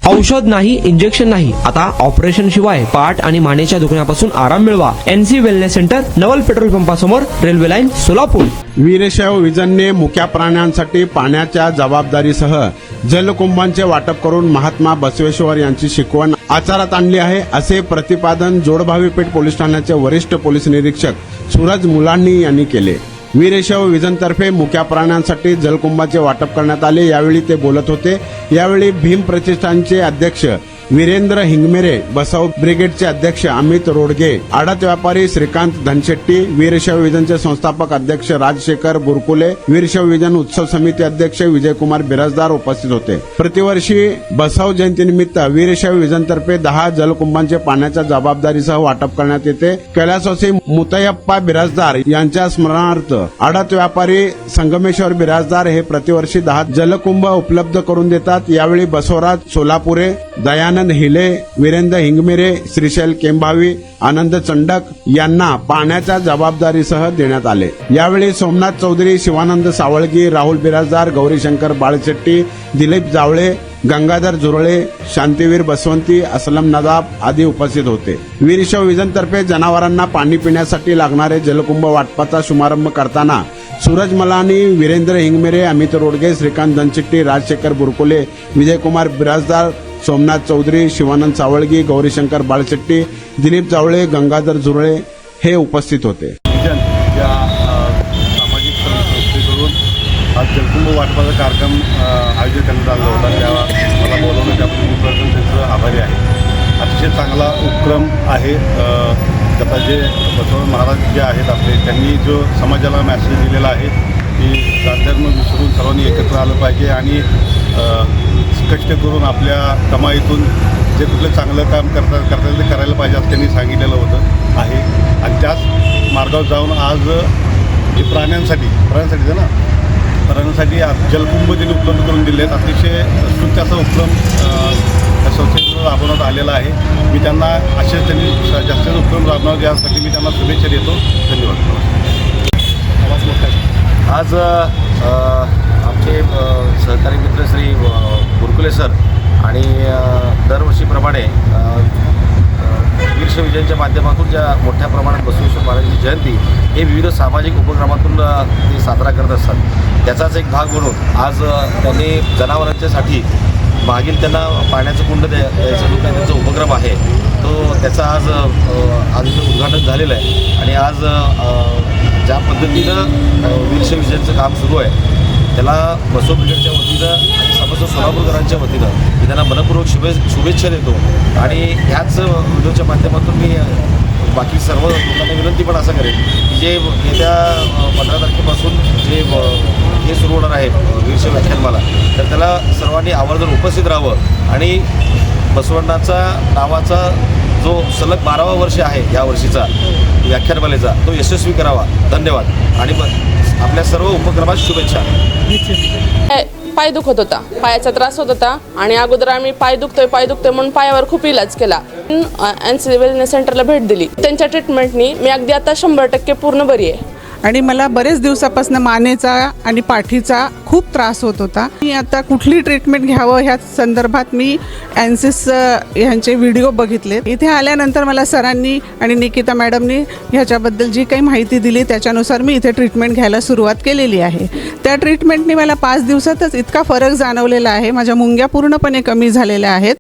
औषध नाही, इंजेक्शन नाही, आता ऑपरेशन शिवाय पाठ आणि मानेच्या दुखण्यापासून आराम मिळवा. NC wellness centre, Naval petrol पंपासमोर, रेल्वे लाईन, सोलापूर. वीरशैव विजनने मुक्या प्राण्यांसाठी पाण्याच्या जबाबदारीसह जलकुंभांचे वाटप करून महात्मा बसवेश्वर यांची शिकवण आचारात आणली आहे, असे प्रतिपादन जोडभावी पेठ पोलीस ठाण्याचे वरिष्ठ पोलीस निरीक्षक सूरज मुलांनी यांनी केले. वीरशैव विजनतर्फे मुक्या प्राण्यांसाठी जलकुंभाचे वाटप करण्यात आले. यावेळी ते बोलत होते. यावेळी भीम प्रतिष्ठानचे अध्यक्ष वीरेंद्र हिंगमेरे, बसव ब्रिगेडचे अध्यक्ष अमित रोडगे, आडत व्यापारी श्रीकांत धनशेट्टी, वीरशैव विजनचे संस्थापक अध्यक्ष राजशेखर बुरकुले, वीरशैव विजन उत्सव समिती अध्यक्ष विजयकुमार बिराजदार उपस्थित होते. प्रतिवर्षी बसव जयंतीनिमित्त वीरशैव विजनतर्फे 10 जलकुंभांचे पाण्याच्या जबाबदारीसह वाटप करण्यात येते. कैलासवासी मुतयप्पा बिराजदार यांच्या स्मरणार्थ आडत व्यापारी संगमेश्वर बिराजदार हे प्रतिवर्षी 10 जलकुंभ उपलब्ध करून देतात. यावेळी बसवराज सोलापुरे, दयानंद हिले, वीरेंद्र हिंगमेरे, श्रीशैल केंभावी, आनंद चंडक यांना पाण्याच्या जबाबदारीसह देण्यात आले. यावेळी सोमनाथ चौधरी, शिवानंद सावळगी, राहुल बिराजदार, गौरीशंकर बाळशेट्टी, दिलीप जावळे, गंगाधर झुरळे, शांतीवीर बसवंती, असलम नदाब आदी उपस्थित होते. वीरशैव विजनतर्फे जनावरांना पाणी पिण्यासाठी लागणारे जलकुंभ वाटपाचा शुभारंभ करताना सूरज मलानी, वीरेंद्र हिंगमेरे, अमित रोडगे, श्रीकांत धनशेट्टी, राजशेखर बुरकुले, विजयकुमार बिराजदार, सोमनाथ चौधरी, शिवानंद सावळगी, गौरीशंकर बाळशेट्टी, दिलीप जावळे, गंगाधर झुरळे हे उपस्थित होते. या सामाजिक संस्थेकडून आज जलकुंभ वाटपाचा कार्यक्रम आयोजित करण्यात आला होता. तेव्हा मला बोलवलं त्याबद्दल मी प्रथम त्यांचं आभारी आहे. अतिशय चांगला उपक्रम आहे. आता जे बसव महाराज जे आहेत आपले, त्यांनी जो समाजाला मॅसेज दिलेला आहे की जातधर्म विसरून सर्वांनी एकत्र आलं पाहिजे आणि कष्ट करून आपल्या कमाईतून जे कुठलं चांगलं काम करता ते करायला पाहिजे असं त्यांनी सांगितलेलं होतं आहे. आणि त्याच मार्गावर जाऊन आज जे प्राण्यांसाठी जलकुंभ त्यांनी उपलब्ध करून दिले आहेत. अतिशय स्तुत्य असा उपक्रम त्या संस्थेतून राबवण्यात आलेला आहे. मी त्यांना असेच त्यांनी जास्त उपक्रम राबवण्यात यासाठी मी त्यांना शुभेच्छा देतो. धन्यवाद. आज आमचे सहकारी मित्र श्री बुरकुले सर आणि दरवर्षीप्रमाणे वीरशैव विजनच्या माध्यमातून ज्या मोठ्या प्रमाणात बसवेश्वर महाराजांची जयंती हे विविध सामाजिक उपक्रमातून ते साजरा करत असतात. त्याचाच एक भाग म्हणून आज त्यांनी जनावरांच्यासाठी मागील त्यांना पाण्याचं कुंड द्यायचा जो काही त्यांचा उपक्रम आहे तो त्याचा आज उद्घाटन झालेलं आहे. आणि आज ज्या पद्धतीनं वीरशैव विजनचं काम सुरू आहे त्याला बसव ब्रिगेडच्या वतीनं आणि समस्त सोलापूरकरांच्या वतीनं मी त्यांना मनपूर्वक शुभेच्छा देतो. आणि ह्याच व्हिडिओच्या माध्यमातून मी बाकी सर्व लोकांना विनंती पण असं करेन की जे येत्या 15 तारखेपासून जे हे सुरू होणार आहे वीरशैव व्याख्यानमाला, तर त्याला सर्वांनी आवर्जून उपस्थित राहावं आणि बसवण्णाचा नावाचा जो सलग 12वा वर्ष आहे या वर्षीचा व्याख्यानमालेचा तो यशस्वी करावा. धन्यवाद. आणि आपल्या सर्व उपक्रमात शुभेच्छा. पाय दुखत होता, पायाचा त्रास होत होता आणि अगोदर आम्ही पाय दुखतोय म्हणून पायावर खूप इलाज केला. NC वेलनेस सेंटरला भेट दिली. त्यांच्या ट्रीटमेंटनी मी अगदी आता 100% पूर्ण बरी आहे. आणि मला बरेच दिवसापासून मानेचा आणि पाठीचा खूप त्रास होत होता. मी आता कुठली ट्रीटमेंट घ्यावं ह्या संदर्भात मी NCS ह्यांचे व्हिडिओ बघितले. इथे आल्यानंतर मला सरांनी आणि निकिता मॅडमनी ह्याच्याबद्दल जी काही माहिती दिली त्याच्यानुसार मी इथे ट्रीटमेंट घ्यायला सुरुवात केलेली आहे. त्या ट्रीटमेंटनी मला 5 दिवसातच इतका फरक जाणवलेला आहे. माझ्या मुंग्या पूर्णपणे कमी झालेल्या आहेत.